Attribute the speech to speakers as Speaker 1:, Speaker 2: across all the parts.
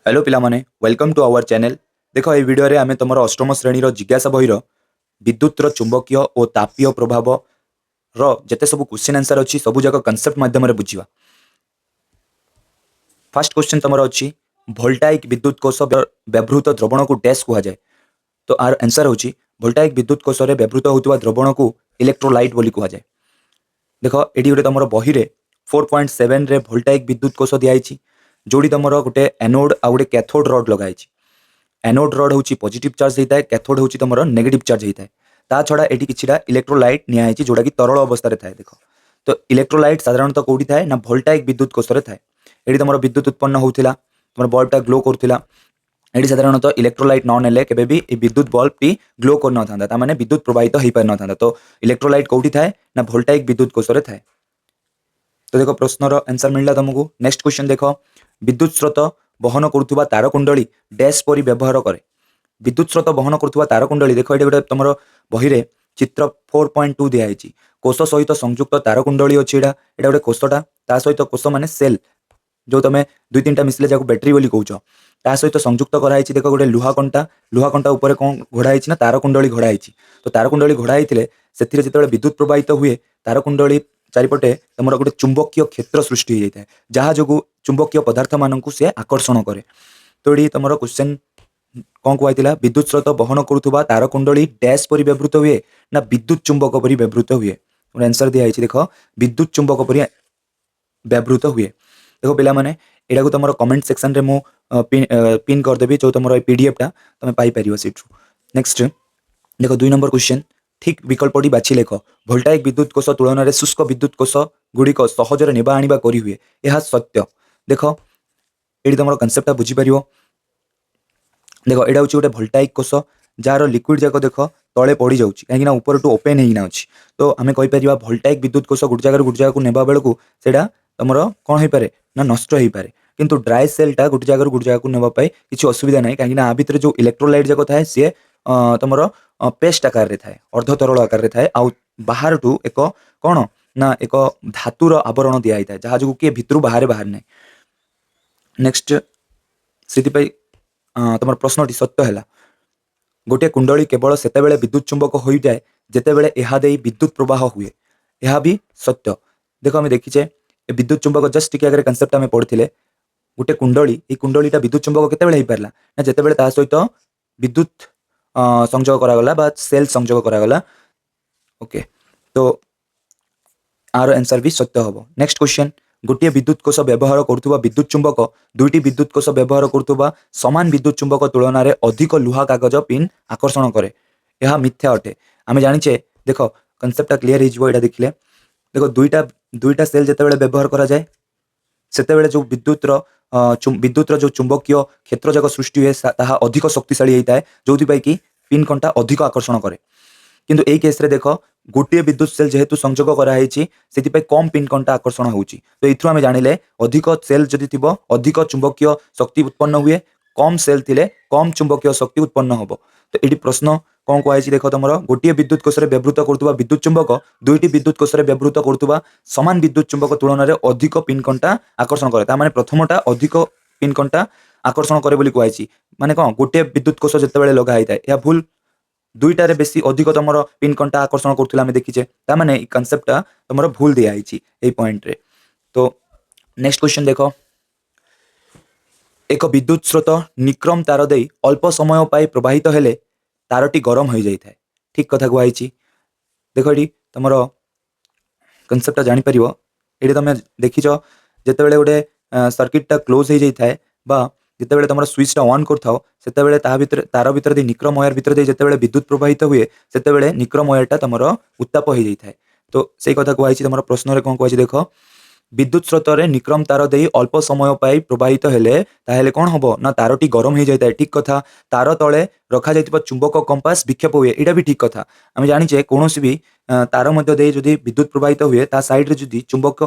Speaker 1: Hello पिलामाने welcome to our channel. देख ये वीडियो रे आमे तुम अष्टम श्रेणी जिज्ञासा बही विद्युत चुंबकीय और तापीय प्रभाव जिते सब क्वेश्चन आंसर अच्छी सब जाक कनसेप्ट माध्यम बुझा। फर्स्ट क्वेश्चन तुम अच्छी वोल्टाइक विद्युत कोष व्यवहृत द्रवण को डैश कह जाए। तो आर आंसर होची वोल्टाइक विद्युत कोष व्यवहृत होता द्रवण को इलेक्ट्रोलाइट बोली कह जाए। देख ये गोटे तुम बही 4.7 रे वोल्टाइक विद्युत कोष दिखाई जोड़ी तुम गोटे एनोड आ गोटे कैथोड रड लगाई। एनोड रड हूँ पॉजिटिव चार्ज होता है, कैथोड हूँ तुम नेगेटिव चार्ज होता है। ता छड़ा ये किछिटा इलेक्ट्रोलाइट नियाई जोटा कि तरल अवस्था थाए। देख तो इलेक्ट्रोलाइट साधारणतः कौटी थाए ना वोल्टाइक विद्युत कोष थाए। ये तुम विद्युत उत्पन्न होता तुम बल्बटा ग्लो करूला। ये साधारणतः इलेक्ट्रोलाइट न नेले केबे भी विद्युत बल्ब भी ग्लो कर न था माने विद्युत प्रवाहित हो पार न था। तो इलेक्ट्रोलाइट कौटी थाए ना वोल्टाइक विद्युत कोष थाए। तो देखो प्रश्नर आंसर मिलला तुमको। नेक्स्ट क्वेश्चन देख विद्युत स्रोत बहन करुवा तारकुंडली डैश परी व्यवहार करे। विद्युत स्रोत बहन करुवा तारकुंडली देख ये गोटे तुम बही रे चित्र 4.2 दिखाई कोष सहित संयुक्त तारकुंडली अच्छी। यहाँ गोटे कोषटा ता सहित कोष माने सेल जो तुम दुई तीन मिसले जहाँ बैटेरी बोली कौच ता सहित संयुक्त कराई। देख गोटे लुहा कंटा उपर कौन घोड़ाई ना तारकुंडली घोड़ाई। तो तारकुंडली घोड़ाई से जो विद्युत प्रवाहित हुए तारकुंडली चारिपटे तुम गोटे चुंबकीय क्षेत्र सृष्टि हो जाए जहाँ जो चुंबकीय पदार्थ मानक से आकर्षण करे। तो ये तुम क्वेश्चन कौन कहला विद्युत स्रोत बहन करुवा तारकुंडली डैश परी व्यवहृत हुए ना विद्युत चुंबक परी व्यवहृत हुए। आंसर दिखाई देख विद्युत चुंबक परी व्यवहृत हुए। देखो पिला माने एटा को तुम कमेंट सेक्शन रे मु पिन करदेवी जो तुम पीडीएफ टा तुम पाइपर सीट्रु। नेक्स्ट देखो 2 नंबर क्वेश्चन ठीक विकल्पटी बाछि लेख वोल्टाइक विद्युत कोष तुलन में शुष्क विद्युत कोष गुड़िक सहजरे नेबा आनिबा करी हुए यह सत्य। देख ये तुम कनसेप्टा बुझीपर। देख यहाँ हूँ गोटे वोल्टाइक कोष जार लिक्विड जाक देख तले पड़ जाऊँ कहीं ऊपर टू ओपेन होना अच्छी। तो आम कहीपर वोल्टाइक विद्युत कोष गोटे जगह नेबा बेलू से तुम कौन हो पारे ना नष्ट हो पारे। किंतु ड्राई सेलटा गोटे जगह नापी किसी असुविधा ना कहीं आ भितर जो इलेक्ट्रोलाइट जाक थाए सी तुम पेस्ट आकार थाए अर्ध तरल आकार थाए आउ बाहर टू एक कौन ना एक धातुर आवरण दिखाई था जहाँ जो किए भितर बाहर बाहर ना। नेक्स्ट से तुम प्रश्नटी सत्य है गोटे कुंडली केवल सेतेबेले विद्युत चुंबक हो जाए जितेबेले यह दे विद्युत प्रवाह हुए यह भी सत्य। देख आम देखीचे विद्युत चुंबक जस्ट टिके आगे कनसेप्ट आम पढ़ी गोटे कुंडली ये कुंडलीटा विद्युत चुंबक केतेबेले हो पारला ना जितेबेले ता सहित विद्युत संजोग करागला बा सेल संजोग करागला। ओके तो आर आंसर भी सत्य हम। नेक्स्ट क्वेश्चन गोटे विद्युत कोष व्यवहार करुवा विद्युत चुंबक दुईटी विद्युत कोष व्यवहार करुवा समान विद्युत चुंबक तुलन में अधिक लुहा कागज पिन आकर्षण करे यह मिथ्या अटे। आम जाचे देख कनसेप्टा क्लीयर हो देखिले देख दुईटा सेल जितेबाला व्यवहार करा जाए सेतेबेले जो विद्युतर जो चुंबकीय क्षेत्र जाक सृष्टि हुए ताहा अधिक शक्तिशाली होता है जो कि पिन कंटा अधिक आकर्षण करे। किंतु यही केस रे देख गोटे विद्युत सेल जेहेतु संजोग कराई से कम पिन कंटा आकर्षण होची। तो इथु आम जानिले अधिक सेल जदि थिबो अधिक चुंबकीय शक्ति उत्पन्न हुए कम सेल थिले कम चुंबकीय शक्ति उत्पन्न होबो। तो ये प्रश्न कौन कहुई देख तुम गोटे विद्युत कोष व्यवहृत करुवा विद्युत चुंबक दुईटी विद्युत कोष व्यवहृत करुवा समान विद्युत चुंबक तुलन में अधिक पिन कंटा आकर्षण करे तार प्रथमटा अधिक पिन कंटा आकर्षण करे बोली कहुई माने कौन गोटे विद्युत कोष जितेबाला लगाई था यह भूल दुईटारे बेसी अधिक तुम पिन कंटा आकर्षण करुला देखीचे ताने कनसेप्टा तुम भूल दिखाई पॉइंट रे। तो नेक्स्ट क्वेश्चन देख एक विद्युत स्रोत निक्रम तार दे अल्प समय पाई प्रवाहित हेले तारटी गरम हो जाए ठीक कथा कहुई। देख ये तुम कनसेप्टा जापर ये तुम देखीच जितेबाला गोटे सर्किटटा क्लोज हो जाए जितेबाला तुम स्विचटा ऑन करथाओ सेतेबेले तार भितर दे निक्रम वायर भितर दे जितेबाला विद्युत प्रवाहित हुए सेतेबेले निक्रम वायरटा तुम उत्ताप हो जाए। तो से कथा कहुई तुम प्रश्न रे कौन कहुई देख विद्युत स्रोत रे निक्रम तार दे अल्प समय पाई प्रवाहित हेले ताहेले कौन हम ना तारटी गरम हो जाए ठीक कथा। तार तले रखा जाइतिबा चुंबक कंपास विक्षेप हुए यहाँ भी ठीक कथा। आम जाचे कौन भी तार मध्य दे जदि विद्युत प्रवाहित हुए ता साइड रे जदि चुंबक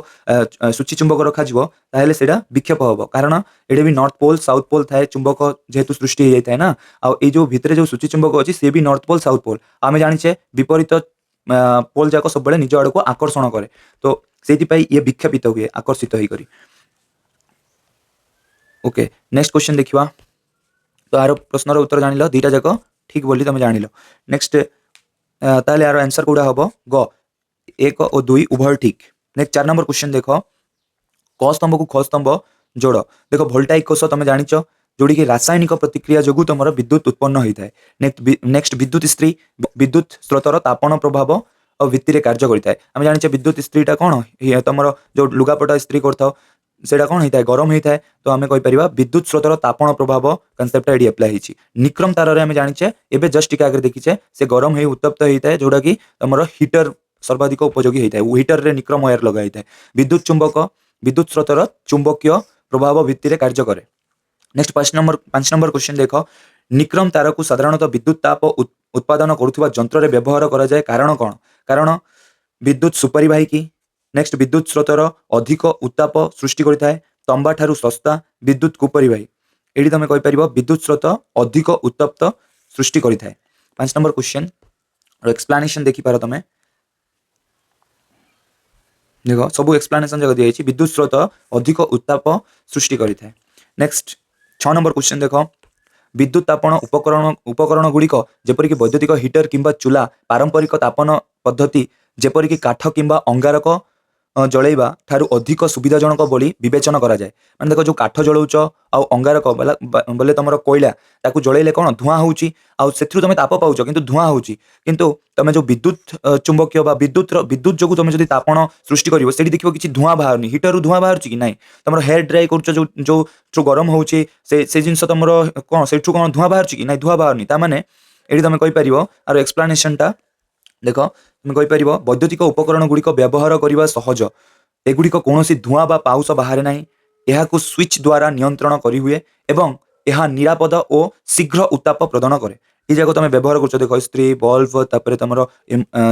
Speaker 1: सूची चुंबक रखा ताहेले सेटा विक्षेप हम कारण ये भी नॉर्थ पोल साउथ पोल थाए चुंबक जेहेतु सृष्टि हो जाए ना आउ जो भितर जो सूची चुंबक अच्छी सी भी नॉर्थ पोल साउथ पोल आम जाचे विपरीत पोल जाक सब निज आड़ को आकर्षण करे। तो से ये विक्षेपित हुए आकर्षित होकर। ओके नेक्स्ट क्वेश्चन देखिवा तो यार प्रश्नर उत्तर जानिल दुईटा जाक ठीक बोली तुम जानिल नेक्स्ट ताहले यार आंसर कोडा हबो ग 1 और 2 उभय ठीक नेक्स्ट 4 नंबर क्वेश्चन देखो क स्तंभ को ख स्तंभ जोड़ देखो वोल्टाइक कोष तुम जानिच जोड़ी की रासायनिक प्रतिक्रिया जोगु तुम विद्युत उत्पन्न होता है नेक्स्ट विद्युत स्त्री विद्युत स्रोतर तापन प्रभाव और भित्ति कार्य करता है आम जाने विद्युत स्त्रीटा कौन तुम जो लुगापटा स्त्री कर सेटा कौन होता है गरम होता है तो आम कहीपर विद्युत स्रोतर तापन प्रभाव कनसेप्ट ये अप्लाई होती निक्रम तार आम जाने एवं जस्ट टिका आगे देखीचे से गरम हो उत्तप्त होता है जोटा कि तुम हीटर सर्वाधिक उपयोगी होता है हीटर रे निक्रम वायर लगा होता है विद्युत चुंबक विद्युत स्रोतर चुंबकीय प्रभाव भित्ति कार्य करे नेक्स्ट 5 नंबर क्वेश्चन देख निक्रम तार को साधारणतः विद्युत ताप उत्पादन करुवा जंत्र व्यवहार करा जाए कारण कौन कारण विद्युत सुपरिवाहिकी नेक्स्ट विद्युत स्रोतर अधिक उत्ताप सृष्टि करता है तंबा ठारू सस्ता विद्युत कुपरिवाही ये तुम कहीपर विद्युत स्रोत अधिक उत्तप्त सृष्टि करता है 5 नंबर क्वेश्चन एक्सप्लानेशन देखिपार तुम देख सब एक्सप्लानेशन जगह दिखाई विद्युत स्रोत अधिक उत्ताप सृष्टि करता है नेक्स्ट 6 नंबर क्वेश्चन देख विद्युत तापन उपकरण गुड़िक जेपरिक वैद्युतिक हीटर किंबा चूल्हा पारंपरिक तापन पद्धति जेपरिक काठ किंबा अंगारक जलैवा ठारू अधिक सुविधाजनक बोली विवेचन करा जाए माने देखो जो काठ जलाउच आउ अंगारक बोले तुम कोयला ताकू जलैले कौन धुआं होउची आउ सेथरु तुम ताप पाउच किंतु धुआं होउची किंतु तुम जो विद्युत चुंबकीय बा विद्युत जोगु तुम जदि तापन सृष्टि करिवो सेठी देखिबो किछि धुआं बाहरनी हीटर रु धुआं बाहरची कि नाही तुम हेयर ड्राई करूच जो गरम होउची से जिंस तुम कौन सेठु कौन धुआं बाहरची कि नाही धुआं बाहरनी ता माने एठी तुम कहि परिवो आरो एक्सप्लेनेशन टा देख तुम कहीपर वैद्युतिक उपकरण गुड़िक व्यवहार करने सहज एगुड़िक कौन धुआं बा पाउस बाहर ना यह स्विच द्वारा नियंत्रण करें एवं यह निरापद और शीघ्र उत्ताप प्रदान करे ये जाक तुम व्यवहार कर देख स्त्री बल्ब तापर तुम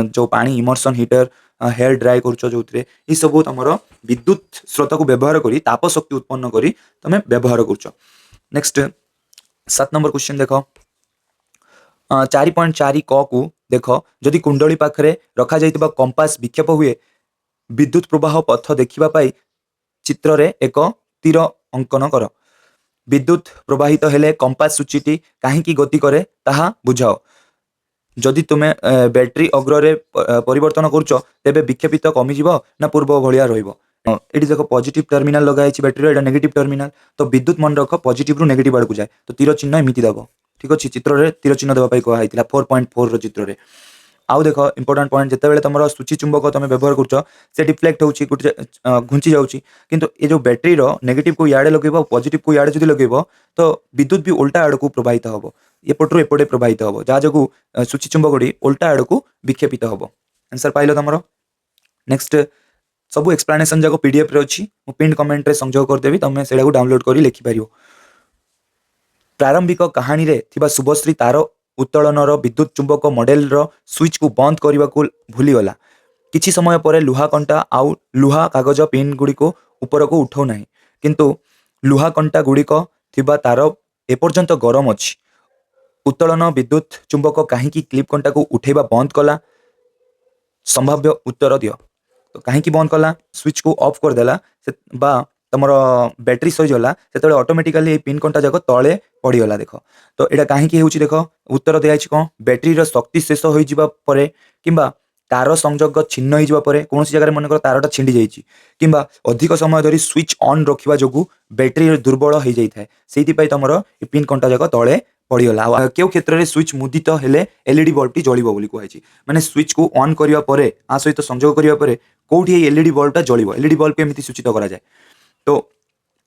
Speaker 1: जो पानी इमर्सन हीटर हेयर ड्राई कर ये सब तुम विद्युत स्रोत को व्यवहार कर ताप शक्ति उत्पन्न कर तुम व्यवहार कर नेक्स्ट 7 नंबर क्वेश्चन देख 4.4 क को देख जदि कुंडली पाखरे रखा जाइतिबा कंपास विक्षेप हुए विद्युत प्रवाह पथ देखिबा चित्र रे एक तीर अंकन कर विद्युत प्रवाहित हेले कंपास सूचीटी काहींकी गति करे ताहा बुझाओ जदि तुमे बैटरी अग्र रे परिवर्तन करूच तेबे विक्षेपित कमी जीवो ना पूर्व भलिया रहिबो एटी देखो पॉजिटिव टर्मिनल लगाई बैटरी एटा नेगेटिव टर्मिनल तो विद्युत मन रख पॉजिटिव रु नेगेटिव आड़ को जाए तो तीर चिन्ह एमिति दबो ठीक अच्छे चित्र रे तीर चिन्ह देवाई कहला 4.4 चित्र रे आउ देख इंपोर्टेंट पॉइंट जिते तुम सूची चुंबक तुम व्यवहार कर से डिफ्लेक्ट होची घुंची जाऊँगी किंतु ये जो बैटरी रो नेगेटिव को याडे लगेब पॉजिटिव को याडे जदि लगेब तो विद्युत भी उल्टा आड़ को प्रवाहित हम एपटू एपटे प्रवाहित हम जहाँ जो सूची चुंबकटी उल्टा आड़ को विक्षेपित हम आंसर पाइल तुम नेक्स्ट सब एक्सप्लेनेशन जाक पीडीएफ रे अच्छी मु पिन कमेंट रे संयोग करदेवी तुम से डाउनलोड कर लिखिपार प्रारंभिक कहानी रे थिबा शुभश्री तार उत्तोलनर विद्युत चुंबक मॉडल रो स्विच को बंद करने को भूलीगला किछि समय पर लुहा कंटा आउ लुहा कागज पिन गुड़ी को ऊपर को उठाऊ ना किंतु लुहा कंटा गुड़िक थिबा तार एपर्यंत गरम अच्छी उत्तोलन विद्युत चुंबक कहीं क्लिप कंटा को उठेबा बंद कला संभाव्य उत्तर दियो तो कहीं बंद कला स्विच को ऑफ करदेला तुम बैटरी सहीगला से ऑटोमेटिकली पिन कंटा जाक तले पड़गला देख तो यहाँ कहीं हो देख उत्तर दिखाई कौन बैटरी शक्ति शेष हो किंबा तार संजोग छिन्न हो कौन जगह मन तारटा छिंडी जाइए किंबा अधिक समय धरी स्विच ऑन रखा जो बैटरी दुर्बल हो जाए से तुम पिन कंटा जाक तले पड़गला क्यों क्षेत्र में स्विच मुदित हेले एलईडी बल्ब टी जलिब बोली कहुई माने स्विच को ऑन करने आ सहित संजोग करने कौटी एलईडी बल्बटा जलिब एलईडी बल्ब को एमती सूचित करा जाए तो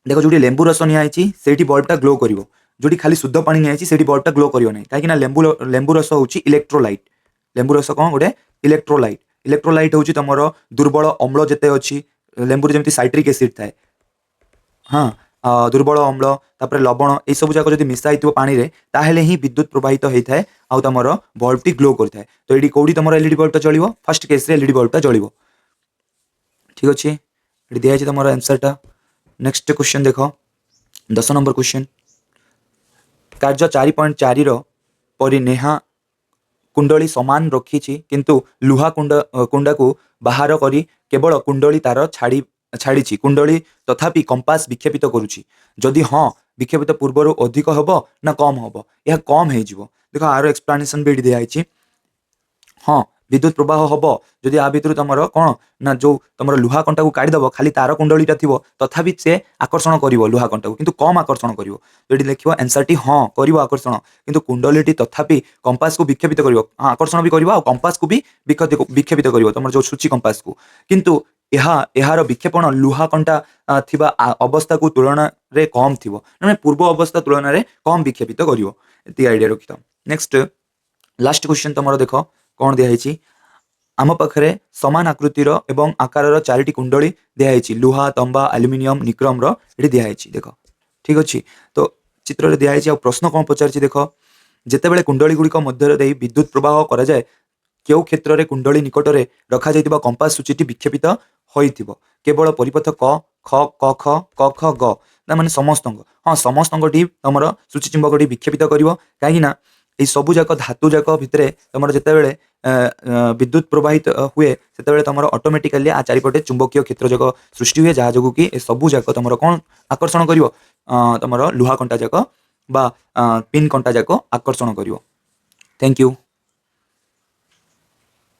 Speaker 1: देख जो लेंबू रस निआई से बल्बटा ग्लो कर जो खाली शुद्ध पानी निआई से बल्बटा ग्लो कर कहीं लेंबू रस हूँ इलेक्ट्रोलाइट लेंबू रस कौन गोटे इलेक्ट्रोलाइट हूँ तुम दुर्बल अम्ल जिते अच्छी लेंबू जमी साइट्रिक एसिड थाए हाँ दुर्बल अम्ल तापर लवण ये सब जाक जब मिसाई पानी रे ताहेले ही विद्युत प्रवाहित होता है आउ तुम बल्ब टी ग्लो करता है तो ये कौटी तुम एलईडी बल्बटा जलिब फर्स्ट केस रे एलईडी बल्बटा जलिब ठीक अच्छे ये दिखाई तुम आंसरटा नेक्स्ट क्वेश्चन देख 10 नंबर क्वेश्चन कार्य 4.4 परी नेहा कुंडली समान रखी किंतु लुहा कुंडा को बाहर करी केवल कुंडली तार छाड़ी ଛାଡ଼ିଛି କୁଣ୍ଡଳୀ ତଥାପି କମ୍ପାସ ବିକ୍ଷେପିତ କରୁଛି ଯଦି ହଁ ବିକ୍ଷେପିତ ପୂର୍ବରୁ ଅଧିକ ହେବ ନା କମ୍ ହେବ ଏହା କମ୍ ହେଇଯିବ ଦେଖ ଆର ଏକ୍ସପ୍ଲାନେସନ୍ ବି ଏଠି ଦିଆହେଇଛି ହଁ विद्युत प्रवाह हम जदि आ भितर तुम कौन ना जो तुम लुहा कंटा को काढ़ीदेव खाली तार कुंडलीटा थी तथापि से आकर्षण कर लुहा कंटा को किंतु कम आकर्षण कर जो लिख एनसर टी हाँ कर आकर्षण किंतु कुंडलीटी तथापि कंपास को विक्षेपित कर आकर्षण भी कर कंपास को भी विक्षेपित कर तुम जो सूची कंपास को किंतु यार विक्षेपण लुहा कंटा थिबा अवस्था को तुलन में कम थी पूर्व अवस्था तुलन में कम विक्षेपित कर आइडिया रखी नेक्स्ट लास्ट क्वेश्चन तुम देख कौन दिखाई आम पाखे समान आकृतिर एवं आकार चारिटी कुंडली दिखाई लुहा तंबा आल्युमिनियम निक्रम री दिखाई देख ठीक अच्छे तो चित्र दिखाई प्रश्न कौन पचार देख जितेबाला कुंडली गुड़िक मध्य विद्युत प्रवाह करा जाए क्यों क्षेत्र में कुंडली निकट में रखा जाइतिबा कंपास सूचीटी विक्षेपित होइथिबो केवल परिपथ क ख क ख क ख ग ना माने समस्त हाँ समस्त तुम सूची चुंबकटी विक्षेपित कर कहीं ये सबू जाक धातु जाक भितर तुम जितेबाला विद्युत प्रवाहित हुए से तुम ऑटोमेटिकली आ चारिपटे चुंबकीय क्षेत्र जाक सृष्टि हुए जहाँ जो कि सबू जाक तुम कौन आकर्षण कर तुम लुहा कंटा जाक बा पिन कंटा जाक आकर्षण कर थैंक यू।